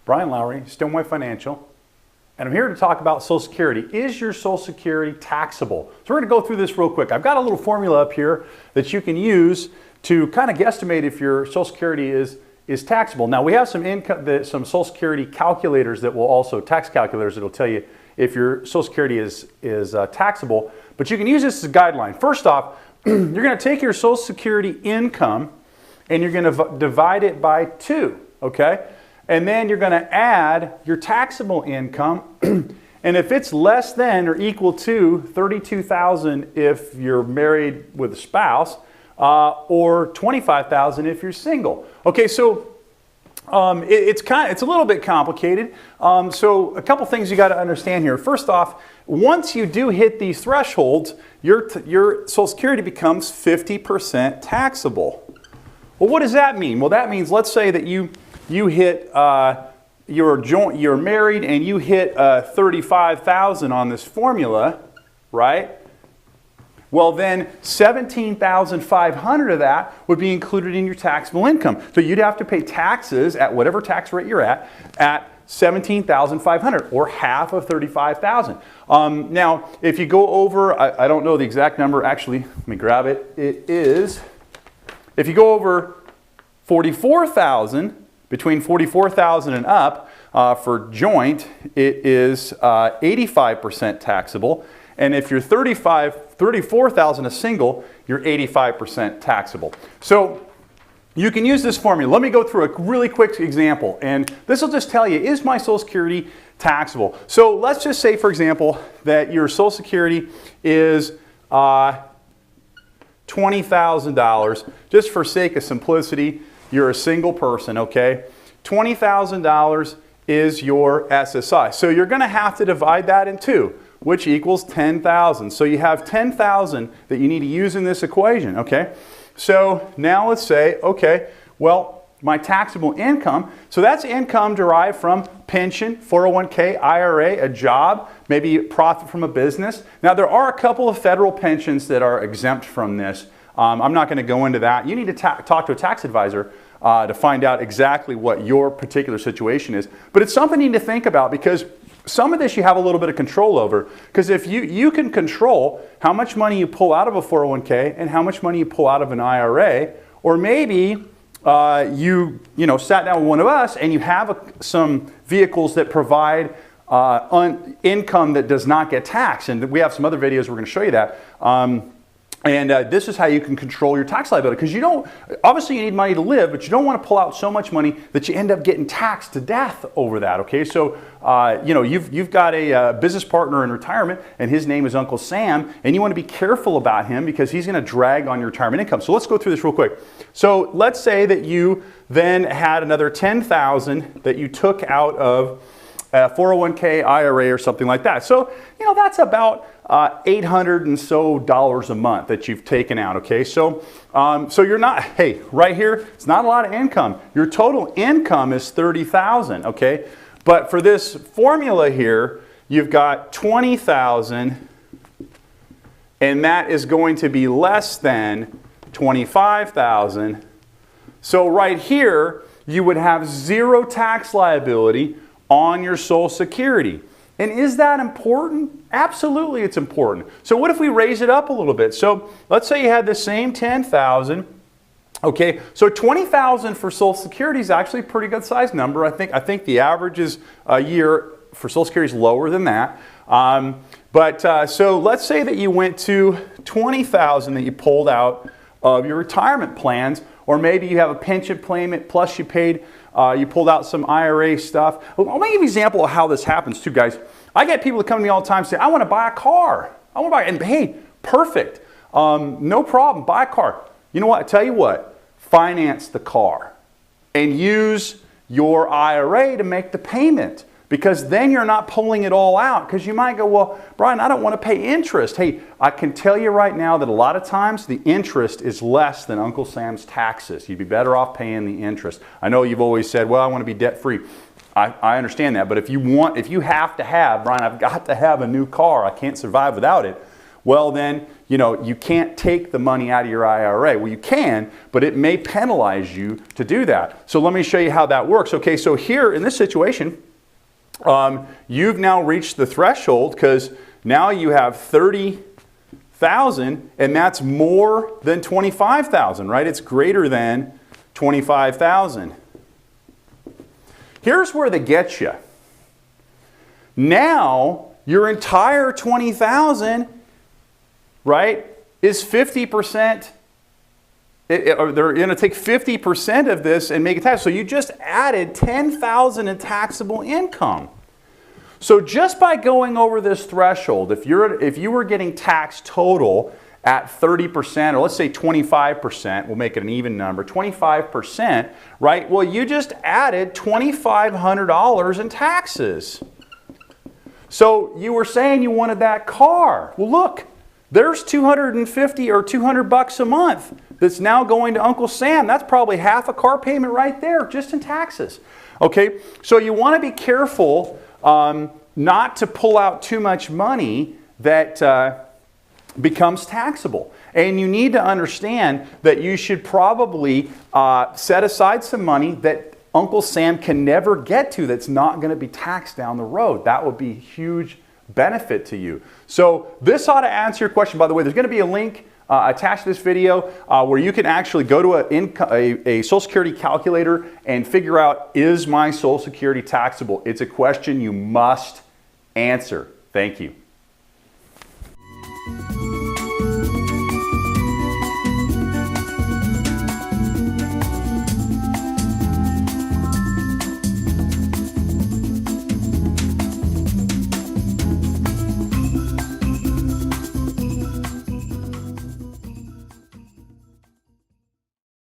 Brian Lowry, Stoneway Financial, and I'm here to talk about Social Security. Is your Social Security taxable? So we're going to go through this real quick. I've got a little formula up here that you can use to kind of guesstimate if your Social Security is taxable. Now we have some Social Security calculators that will also, tax calculators that will tell you if your Social Security is taxable, but you can use this as a guideline. First off, you're going to take your Social Security income and you're going to divide it by 2, okay? And then you're going to add your taxable income, and if it's less than or equal to $32,000 if you're married with a spouse, or $25,000 if you're single. Okay, so it's a little bit complicated. So a couple things you got to understand here. First off, once you do hit these thresholds, your Social Security becomes 50% taxable. Well, what does that mean? Well, that means, let's say that you hit you're married and you hit $35,000 on this formula, right? Well, then $17,500 of that would be included in your taxable income. So you'd have to pay taxes at whatever tax rate you're at $17,500, or half of $35,000. Now, if you go over, I don't know the exact number. Actually, let me grab it. It is, if you go over $44,000, between $44,000 and up for joint, it is 85% taxable. And if you're $34,000 a single, you're 85% taxable. So you can use this formula. Let me go through a really quick example, and this will just tell you, is my Social Security taxable? So let's just say, for example, that your Social Security is $20,000. Just for sake of simplicity, you're a single person, okay? $20,000 is your SSI. So you're going to have to divide that in 2, which equals 10,000. So you have 10,000 that you need to use in this equation, okay? So now let's say, okay, well, my taxable income, so that's income derived from pension, 401k, IRA, a job, maybe profit from a business. Now there are a couple of federal pensions that are exempt from this. I'm not going to go into that. You need to talk to a tax advisor to find out exactly what your particular situation is. But it's something you need to think about, because some of this you have a little bit of control over. Because if you can control how much money you pull out of a 401k and how much money you pull out of an IRA, or maybe you sat down with one of us and you have some vehicles that provide income that does not get taxed. And we have some other videos we're going to show you that. And this is how you can control your tax liability, because obviously you need money to live, but you don't want to pull out so much money that you end up getting taxed to death over that, okay? So, you've got a business partner in retirement, and his name is Uncle Sam, and you want to be careful about him because he's going to drag on your retirement income. So let's go through this real quick. So let's say that you then had another $10,000 that you took out of 401k, IRA, or something like that. So, that's about $800 and so a month that you've taken out, okay? So, so you're not, hey, right here, it's not a lot of income. Your total income is $30,000, okay? But for this formula here, you've got $20,000, and that is going to be less than $25,000. So right here, you would have 0 tax liability on your Social Security. And is that important? Absolutely, it's important. So what if we raise it up a little bit? So let's say you had the same $10,000. Okay, so $20,000 for Social Security is actually a pretty good sized number. I think the average is a year for Social Security is lower than that. So let's say that you went to $20,000 that you pulled out of your retirement plans, or maybe you have a pension payment plus you pulled out some IRA stuff. I'll make an example of how this happens too, guys. I get people that come to me all the time and say, I want to buy a car. And hey, perfect. No problem, buy a car. You know what, I tell you what, finance the car and use your IRA to make the payment, because then you're not pulling it all out. Because you might go, well, Brian, I don't want to pay interest. Hey, I can tell you right now that a lot of times the interest is less than Uncle Sam's taxes. You'd be better off paying the interest. I know you've always said, well, I want to be debt-free. I understand that, but if you have to have, Brian, I've got to have a new car, I can't survive without it, well then you know, you can't take the money out of your IRA. Well, you can, but it may penalize you to do that. So let me show you how that works. Okay, so here in this situation, you've now reached the threshold because now you have 30,000, and that's more than 25,000, right? It's greater than 25,000. Here's where they get you. Now, your entire 20,000, right, is 50%. They're going to take 50% of this and make it tax. So you just added 10,000 in taxable income. So just by going over this threshold, if you were getting taxed total at 30%, or let's say 25%, we'll make it an even number, 25%, right? Well, you just added $2,500 in taxes. So you were saying you wanted that car. Well, look, there's $250 or $200 a month that's now going to Uncle Sam. That's probably half a car payment right there just in taxes. Okay, so you want to be careful not to pull out too much money that becomes taxable. And you need to understand that you should probably set aside some money that Uncle Sam can never get to that's not going to be taxed down the road. That would be a huge benefit to you. So this ought to answer your question. By the way, there's going to be a link attached to this video where you can actually go to a Social Security calculator and figure out, is my Social Security taxable? It's a question you must answer. Thank you.